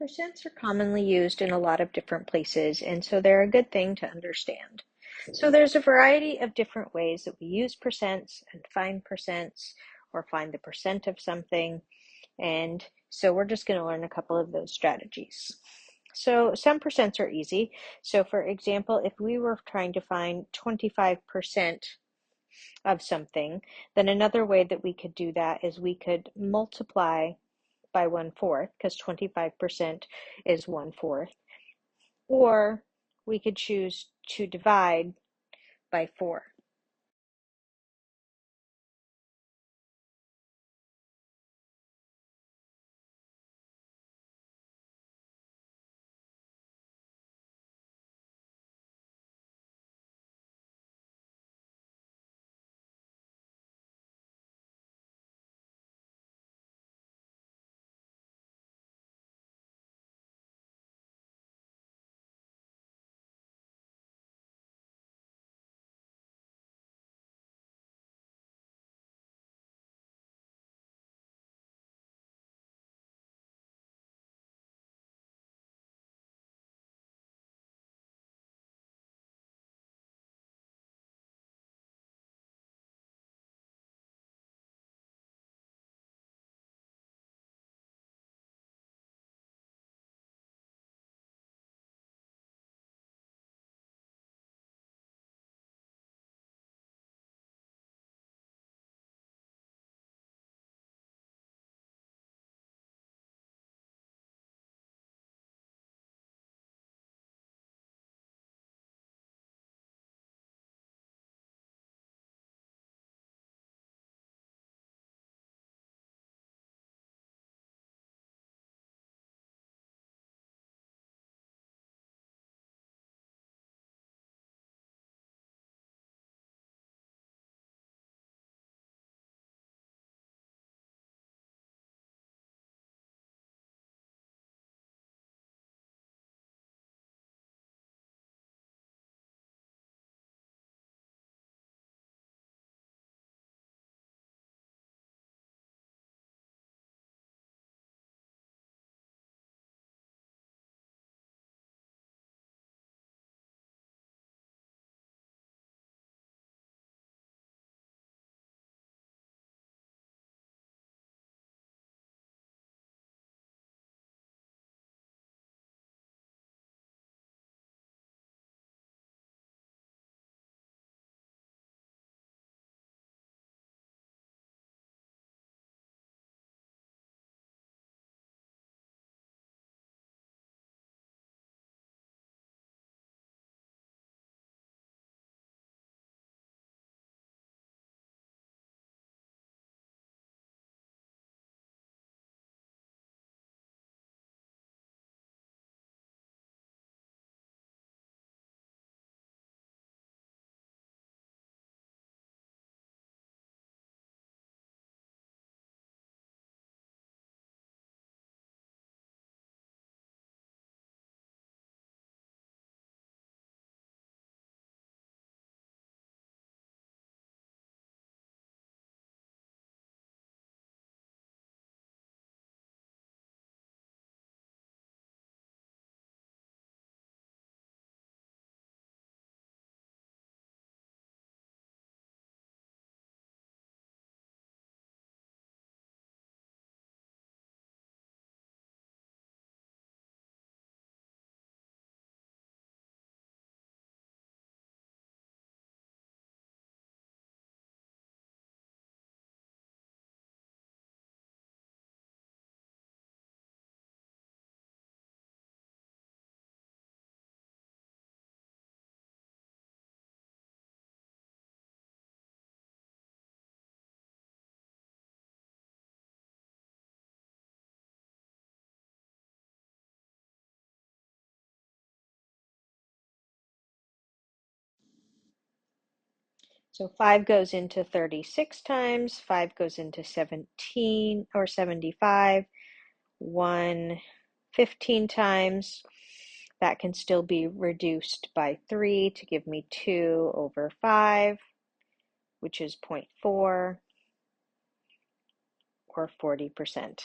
Percents are commonly used in a lot of different places, and so they're a good thing to understand. So there's a variety of different ways that we use percents and find percents or find the percent of something. And so we're just going to learn a couple of those strategies. So some percents are easy. So for example, if we were trying to find 25% of something, then another way that we could do that is we could multiply by 1/4, because 25% is 1/4, or we could choose to divide by 4. So 5 goes into 36 times, 5 goes into 17 or 75, 1 15 times. That can still be reduced by 3 to give me 2 over 5, which is 0.4 or 40%.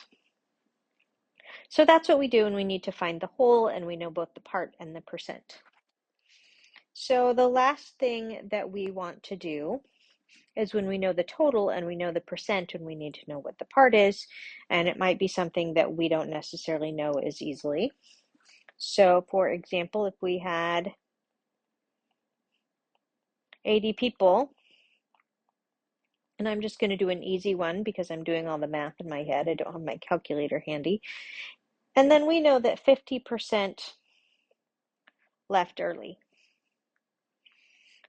So that's what we do when we need to find the whole and we know both the part and the percent. So the last thing that we want to do is when we know the total and we know the percent and we need to know what the part is, and it might be something that we don't necessarily know as easily. So for example, if we had 80 people, and I'm just going to do an easy one because I'm doing all the math in my head. I don't have my calculator handy. And then we know that 50% left early.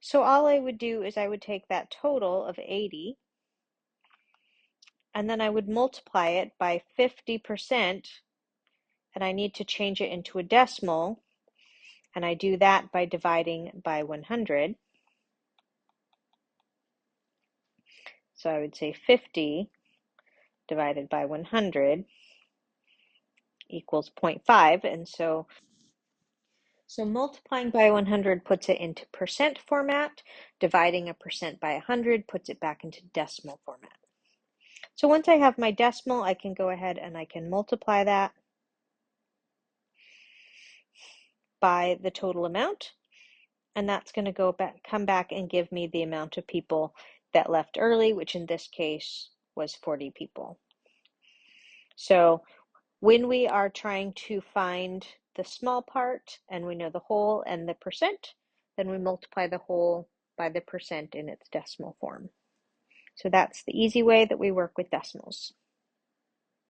So all I would do is I would take that total of 80 and then I would multiply it by 50%, and I need to change it into a decimal, and I do that by dividing by 100. So I would say 50 divided by 100 equals 0.5, and so multiplying by 100 puts it into percent format, dividing a percent by 100 puts it back into decimal format. So once I have my decimal, I can go ahead and I can multiply that by the total amount, and that's going to come back and give me the amount of people that left early, which in this case was 40 people. So when we are trying to find the small part and we know the whole and the percent, then we multiply the whole by the percent in its decimal form. So that's the easy way that we work with decimals.